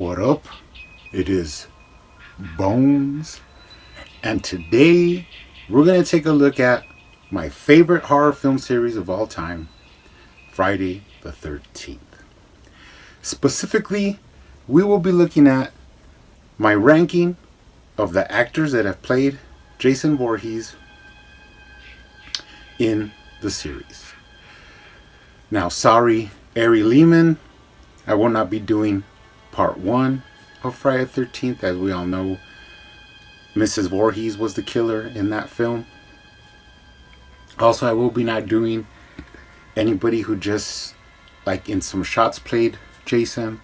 What up? It is Bones, and today we're going to take a look at my favorite horror film series of all time, Friday the 13th. Specifically, we will be looking at my ranking of the actors that have played Jason Voorhees in the series. Now, sorry, Ari Lehman, I will not be doing part 1 of Friday the 13th. As we all know, Mrs. Voorhees was the killer in that film. Also, I will be not doing anybody who just, like in some shots, played Jason,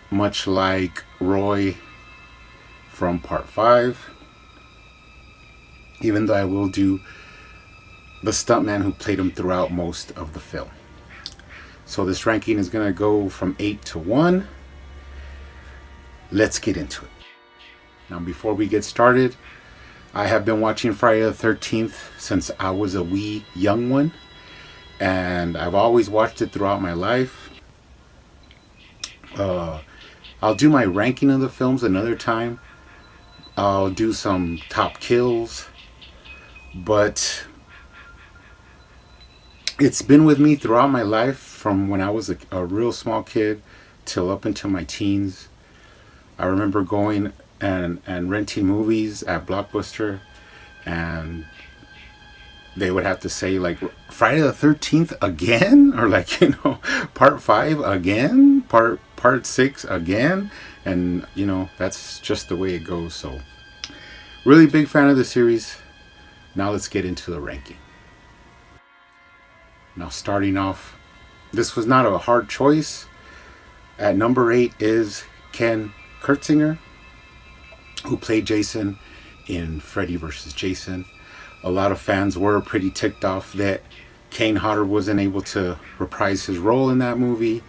much like Roy from part 5. Even though I will do the stuntman who played him throughout most of the film. So this ranking is going to go from 8 to 1. Let's get into it. Now, before we get started, I have been watching Friday the 13th since I was a wee young one, and I've always watched it throughout my life. I'll do my ranking of the films another time. I'll do some top kills, but it's been with me throughout my life from when I was a real small kid till up into my teens. I remember going and renting movies at Blockbuster, and they would have to say, like, Friday the 13th again? Or, like, part 5 again? Part 6 again? And, that's just the way it goes. So, really big fan of the series. Now let's get into the ranking. Now, starting off, this was not a hard choice. At number 8 is Ken Kurtzinger, who played Jason in Freddy vs. Jason. A lot of fans were pretty ticked off that Kane Hodder wasn't able to reprise his role in that movie.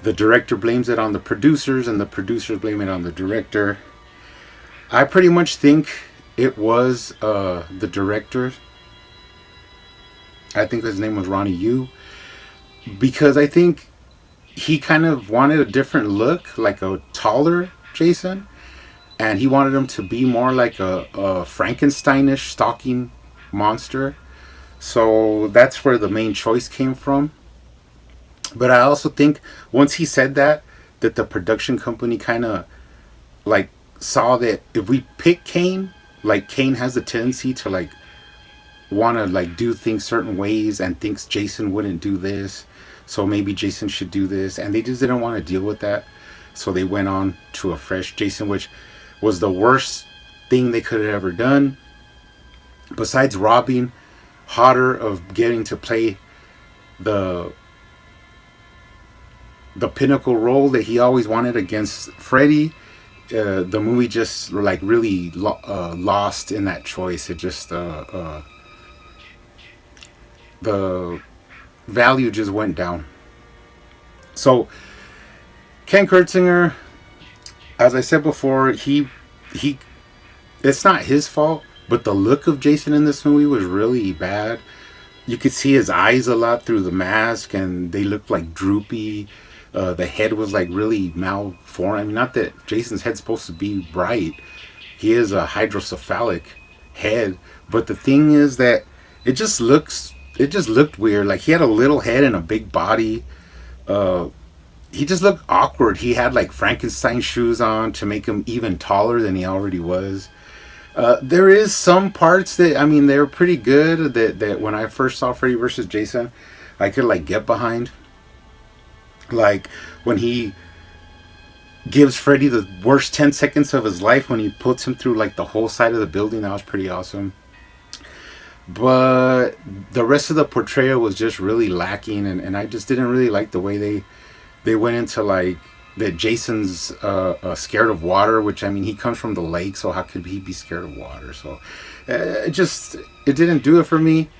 The director blames it on the producers, and the producers blame it on the director. I pretty much think it was the director. I think his name was Ronnie Yu, because I think he kind of wanted a different look, like a taller Jason, and he wanted him to be more like a Frankenstein-ish stalking monster. So that's where the main choice came from. But I also think once he said that the production company kind of like saw that if we pick Kane, like, Kane has a tendency to like want to like do things certain ways and thinks Jason wouldn't do this, so maybe Jason should do this, and they just didn't want to deal with that. So they went on to a fresh Jason, which was the worst thing they could have ever done, besides robbing Hodder of getting to play the pinnacle role that he always wanted against Freddy. The movie just like really lost in that choice. It just the value just went down. So Ken Kurtzinger, as I said before, he it's not his fault, but the look of Jason in this movie was really bad. You could see his eyes a lot through the mask, and they looked like droopy. The head was like really malformed. I mean, not that Jason's head's supposed to be bright. He is a hydrocephalic head, but the thing is that it just looked weird. Like, he had a little head and a big body. He just looked awkward. He had like Frankenstein shoes on to make him even taller than he already was. There is some parts that, I mean, they were pretty good that when I first saw Freddy vs. Jason, I could like get behind. Like when he gives Freddy the worst 10 seconds of his life when he puts him through like the whole side of the building. That was pretty awesome. But the rest of the portrayal was just really lacking, and I just didn't really like the way they went into like that Jason's scared of water, which, I mean, he comes from the lake, so how could he be scared of water? So it didn't do it for me.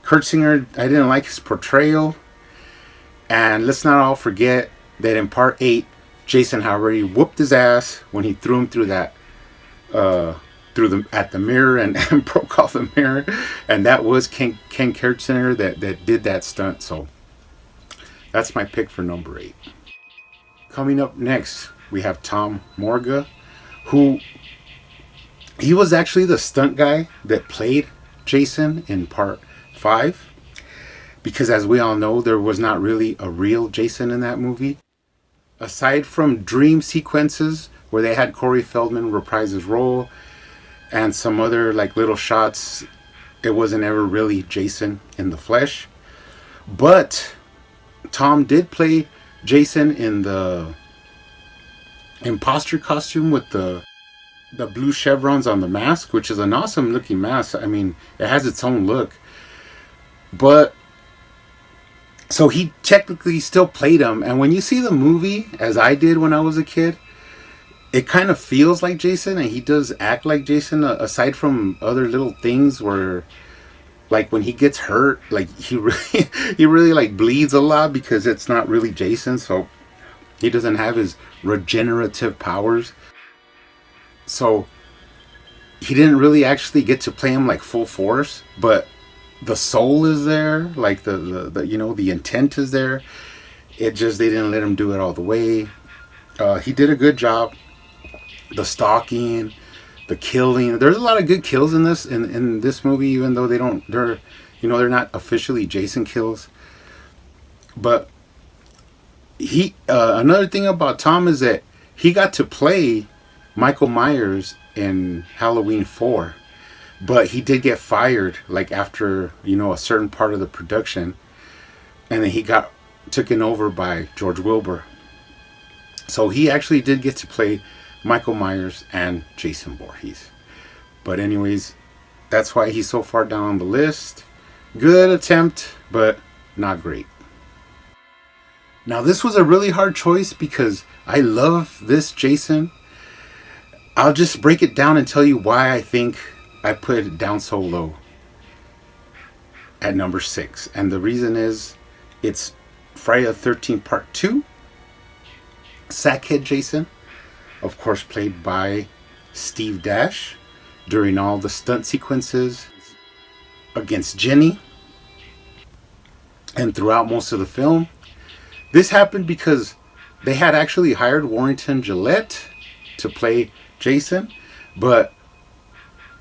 Kurtzinger, I didn't like his portrayal. And let's not all forget that in part 8, Jason had already whooped his ass when he threw him through that at the mirror and broke off the mirror, and that was Ken Kurtzinger that did that stunt. So that's my pick for number 8. Coming up next, we have Tom Morga, who he was actually the stunt guy that played Jason in part 5. Because as we all know, there was not really a real Jason in that movie. Aside from dream sequences where they had Corey Feldman reprise his role and some other like little shots, it wasn't ever really Jason in the flesh. But Tom did play Jason in the imposter costume with the blue chevrons on the mask, which is an awesome looking mask. I mean, it has its own look. But so he technically still played him. And when you see the movie, as I did when I was a kid, it kind of feels like Jason, and he does act like Jason, aside from other little things where, like when he gets hurt, like he really like bleeds a lot because it's not really Jason, so he doesn't have his regenerative powers. So he didn't really actually get to play him like full force, but the soul is there, like the you know, the intent is there. It just, they didn't let him do it all the way. He did a good job. The stalking, the killing. There's a lot of good kills in this movie, even though they're not officially Jason kills. But he another thing about Tom is that he got to play Michael Myers in Halloween 4. But he did get fired, like after, a certain part of the production, and then he got taken over by George Wilbur. So he actually did get to play Michael Myers and Jason Voorhees. But anyways, that's why he's so far down on the list. Good attempt, but not great. Now this was a really hard choice because I love this Jason. I'll just break it down and tell you why I think I put it down so low at number 6. And the reason is, it's Friday the 13th Part 2. Sackhead Jason, of course played by Steve Dash, during all the stunt sequences against Jenny and throughout most of the film. This happened because they had actually hired Warrington Gillette to play Jason, but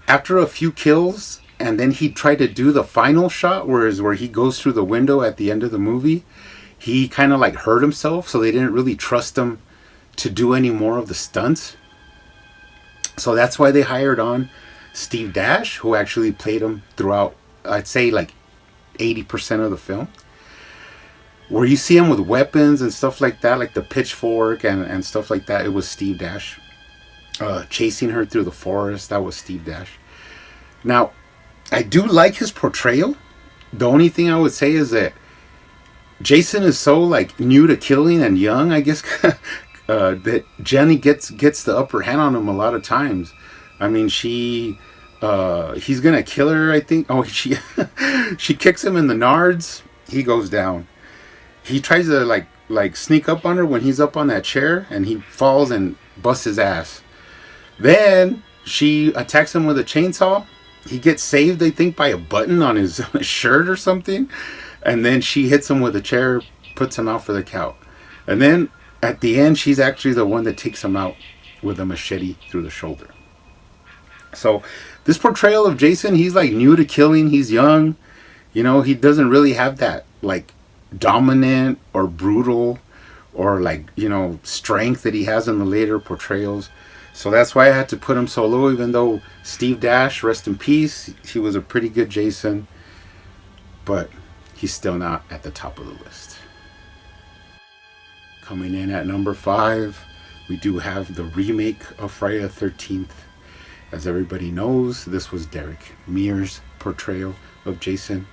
after a few kills, and then he tried to do the final shot, where he goes through the window at the end of the movie, he kind of like hurt himself, so they didn't really trust him to do any more of the stunts. So that's why they hired on Steve Dash, who actually played him throughout, I'd say like 80% of the film. Where you see him with weapons and stuff like that, like the pitchfork and stuff like that, it was Steve Dash. Chasing her through the forest, that was Steve Dash. Now, I do like his portrayal. The only thing I would say is that Jason is so like new to killing and young, I guess, that Jenny gets the upper hand on him a lot of times. I mean, he's gonna kill her, I think. Oh, she kicks him in the nards. He goes down. He tries to like sneak up on her when he's up on that chair, and he falls and busts his ass. Then she attacks him with a chainsaw. He gets saved, I think, by a button on his shirt or something. And then she hits him with a chair, puts him out for the count. And then at the end, she's actually the one that takes him out with a machete through the shoulder. So this portrayal of Jason, he's like new to killing. He's young. He doesn't really have that like dominant or brutal or like, strength that he has in the later portrayals. So that's why I had to put him so low, even though Steve Dash, rest in peace, he was a pretty good Jason, but he's still not at the top of the list. Coming in at number 5, we do have the remake of Friday the 13th. As everybody knows, this was Derek Mears' portrayal of Jason.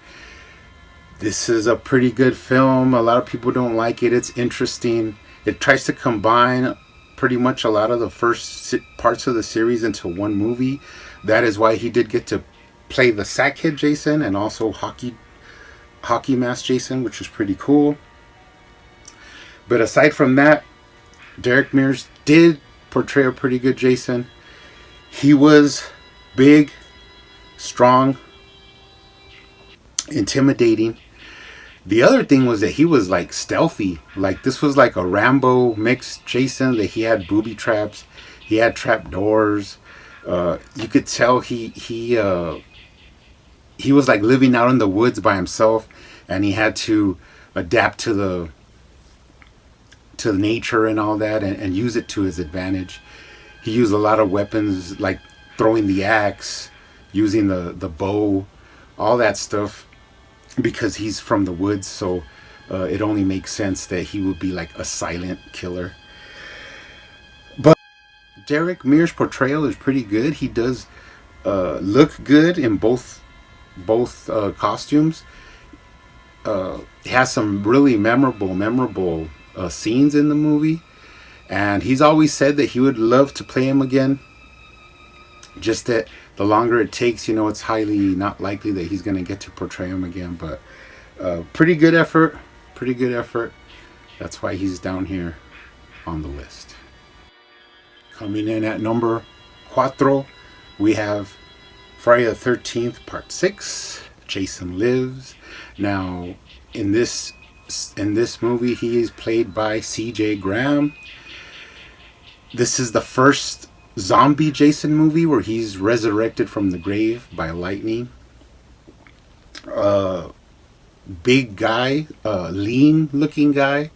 This is a pretty good film. A lot of people don't like it. It's interesting. It tries to combine pretty much a lot of the first parts of the series into one movie. That is why he did get to play the Sackhead Jason and also hockey mask Jason, which was pretty cool. But aside from that, Derek Mears did portray a pretty good Jason. He was big, strong, intimidating. The other thing was that he was like stealthy. Like this was like a Rambo mixed Jason. That he had booby traps, he had trap doors. You could tell he was like living out in the woods by himself, and he had to adapt to nature and all that, and use it to his advantage. He used a lot of weapons like throwing the axe, using the bow, all that stuff, because he's from the woods. So it only makes sense that he would be like a silent killer. But Derek Mears' portrayal is pretty good. He does look good in both costumes. He has some really memorable scenes in the movie, and he's always said that he would love to play him again. Just that the longer it takes, it's highly not likely that he's going to get to portray him again. But pretty good effort. Pretty good effort. That's why he's down here on the list. Coming in at number 4, we have Friday the 13th, Part 6, Jason Lives. Now, in this movie, he is played by C.J. Graham. This is the first zombie Jason movie where he's resurrected from the grave by lightning. Big guy, lean looking guy.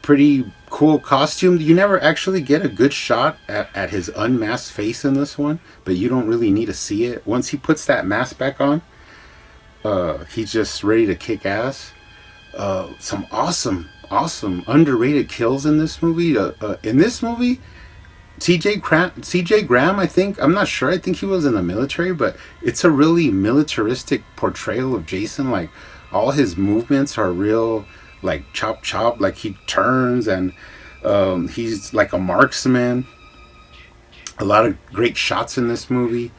Pretty cool costume. You never actually get a good shot at his unmasked face in this one, but you don't really need to see it. Once he puts that mask back on, he's just ready to kick ass. Some awesome underrated kills in this movie. CJ Graham, I'm not sure. I think he was in the military, but it's a really militaristic portrayal of Jason. Like all his movements are real, like chop, like he turns, and he's like a marksman. A lot of great shots in this movie.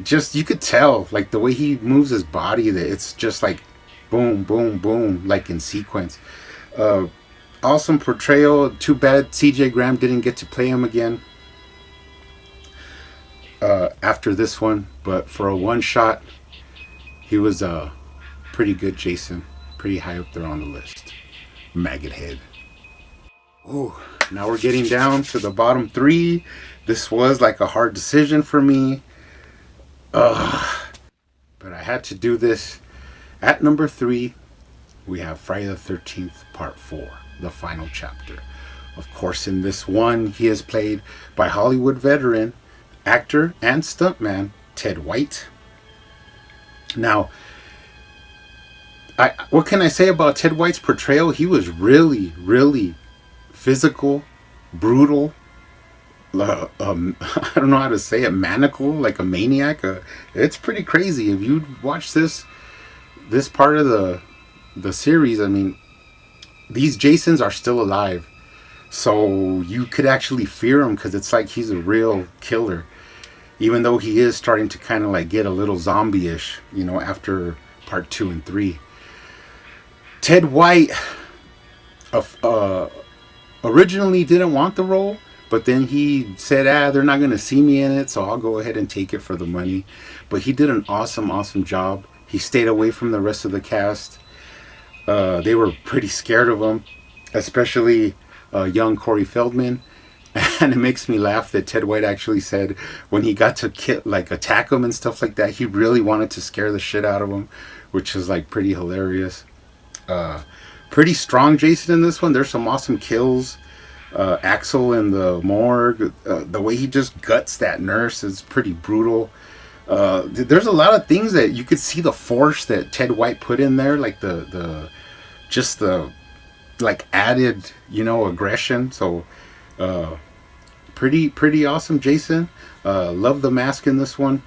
Just you could tell, like the way he moves his body, that it's just like boom, boom, boom, like in sequence. Awesome portrayal. Too bad CJ Graham didn't get to play him again after this one, but for a one shot, he was a pretty good Jason. Pretty high up there on the list. Maggot head. Ooh, now we're getting down to the bottom 3. This was like a hard decision for me. But I had to do this. At number 3, we have Friday the 13th, Part 4, the final chapter. Of course, in this one, he is played by Hollywood veteran, actor, and stuntman Ted White. Now, what can I say about Ted White's portrayal? He was really physical, brutal. I don't know how to say it. Maniacal, like a maniac. It's pretty crazy. If you watch this part of the series, I mean, these Jasons are still alive, so you could actually fear him because it's like he's a real killer, even though he is starting to kind of like get a little zombie-ish, after Part 2 and 3. Ted White originally didn't want the role, but then he said, they're not going to see me in it, so I'll go ahead and take it for the money. But he did an awesome job. He stayed away from the rest of the cast. They were pretty scared of him, especially young Corey Feldman. And it makes me laugh that Ted White actually said when he got to attack him and stuff like that, he really wanted to scare the shit out of him, which is like pretty hilarious. Pretty strong Jason in this one. There's some awesome kills. Axel in the morgue, the way he just guts that nurse is pretty brutal. There's a lot of things that you could see the force that Ted White put in there, like the added aggression. So pretty awesome Jason. Love the mask in this one.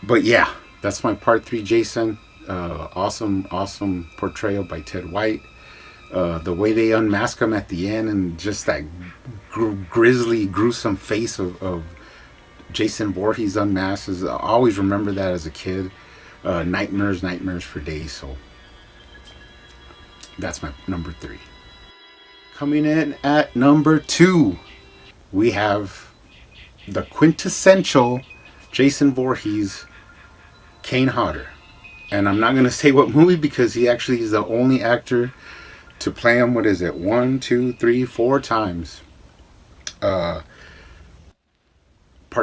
But yeah, that's my Part 3 Jason. Awesome portrayal by Ted White. The way they unmask him at the end, and just that grisly, gruesome face of Jason Voorhees unmasked, I always remember that as a kid. Nightmares for days. So that's my number 3. Coming in at number 2, we have the quintessential Jason Voorhees, Kane Hodder. And I'm not going to say what movie because he actually is the only actor to play him, what is it, 1, 2, 3, 4 times. Part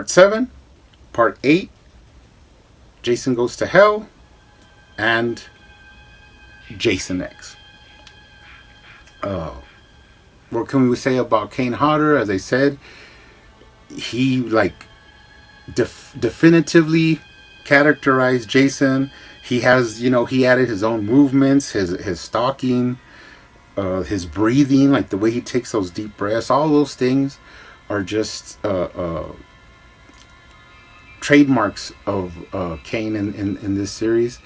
7, Part 8, Jason Goes to Hell, and Jason X. What can we say about Kane Hodder? As I said, he like definitively characterized Jason. He has, he added his own movements, his stalking, his breathing, like the way he takes those deep breaths. All those things are just trademarks of Kane in this series.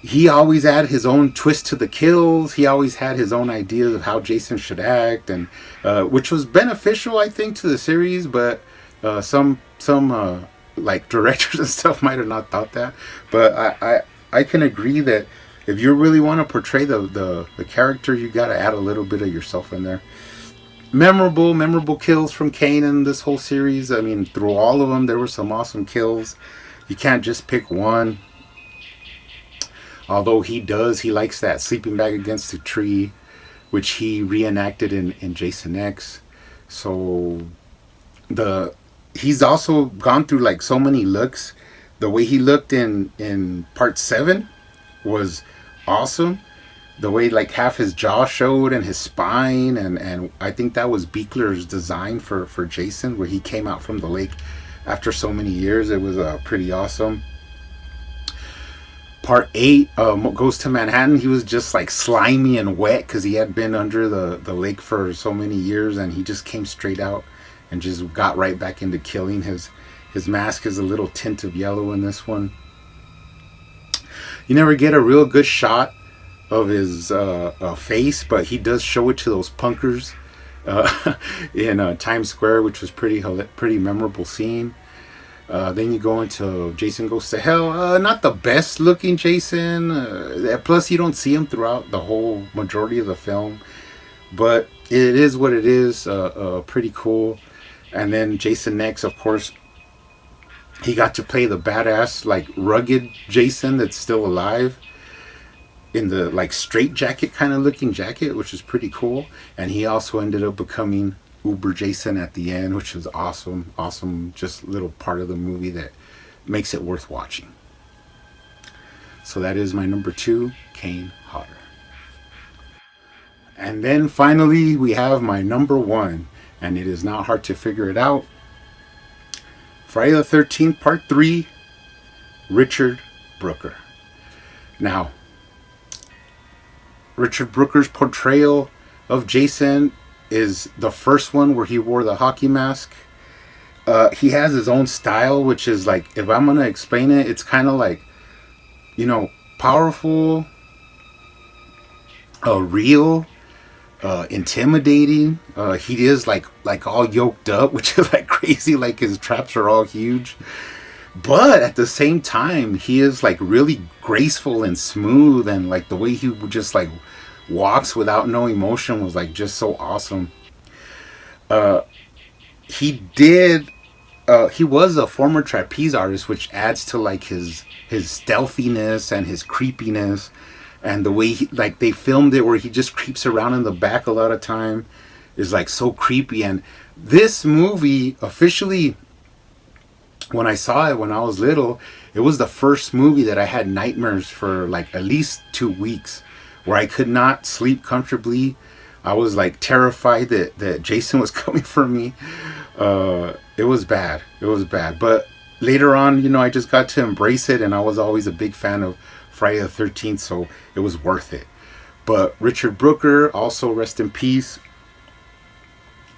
He always had his own twist to the kills. He always had his own ideas of how Jason should act, and which was beneficial, I think, to the series. But some like directors and stuff might have not thought that. But I can agree that if you really want to portray the character, you got to add a little bit of yourself in there. Memorable kills from Kane in this whole series. I mean, through all of them, there were some awesome kills. You can't just pick one. Although he likes that sleeping bag against the tree, which he reenacted in Jason X. So he's also gone through like so many looks. The way he looked in Part 7 was awesome. The way like half his jaw showed and his spine, and I think that was Beekler's design for Jason, where he came out from the lake after so many years. It was pretty awesome. Part 8 goes to Manhattan. He was just like slimy and wet because he had been under the lake for so many years, and he just came straight out and just got right back into killing. His mask is a little tint of yellow in this one. You never get a real good shot of his face, but he does show it to those punkers in Times Square, which was pretty memorable scene. Then you go into Jason Goes to Hell. Not the best looking Jason. Plus, you don't see him throughout the whole majority of the film. But it is what it is. Pretty cool. And then Jason X, of course, he got to play the badass, like rugged Jason that's still alive in the like straight jacket kind of looking jacket, which is pretty cool. And he also ended up becoming Uber Jason at the end, which was awesome, just little part of the movie that makes it worth watching. So that is my number 2, Kane Hodder. And then finally we have my number 1, and it is not hard to figure it out. Friday the 13th Part 3, Richard Brooker. Now, Richard Brooker's portrayal of Jason is the first one where he wore the hockey mask. He has his own style, which is like, if I'm going to explain it, it's kind of like, powerful, real, intimidating. He is like all yoked up, which is like crazy, like his traps are all huge. But at the same time, he is like really graceful and smooth, and like the way he just like walks without no emotion was like just so awesome. He was a former trapeze artist, which adds to like his stealthiness and his creepiness, and the way they filmed it where he just creeps around in the back a lot of time is like so creepy. And this movie officially, when I saw it when I was little, it was the first movie that I had nightmares for like at least 2 weeks, where I could not sleep comfortably. I was like terrified that Jason was coming for me. It was bad. But later on, I just got to embrace it, and I was always a big fan of Friday the 13th, so it was worth it. But Richard Brooker, also rest in peace.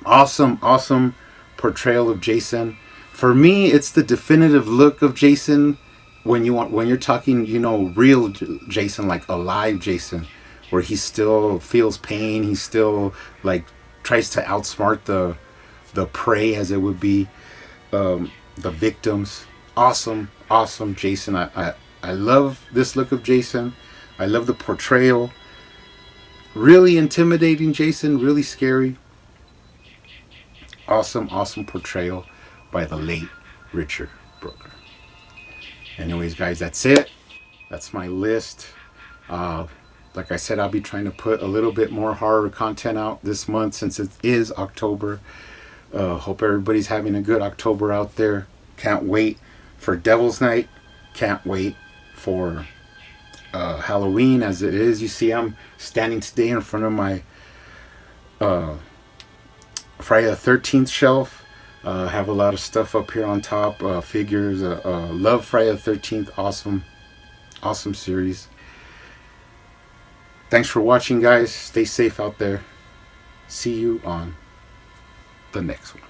Awesome portrayal of Jason. For me, it's the definitive look of Jason when you're talking, real Jason, like alive Jason, where he still feels pain. He still like tries to outsmart the prey, as it would be, the victims. Awesome Jason. I love this look of Jason. I love the portrayal. Really intimidating Jason, really scary. Awesome portrayal by the late Richard Brooker. Anyways, guys, that's it. That's my list. Like I said, I'll be trying to put a little bit more horror content out this month since it is October. Hope everybody's having a good October out there. Can't wait for Devil's Night. Can't wait for Halloween as it is. You see, I'm standing today in front of my Friday the 13th shelf. Have a lot of stuff up here on top. Figures. Love Friday the 13th. Awesome series. Thanks for watching, guys. Stay safe out there. See you on the next one.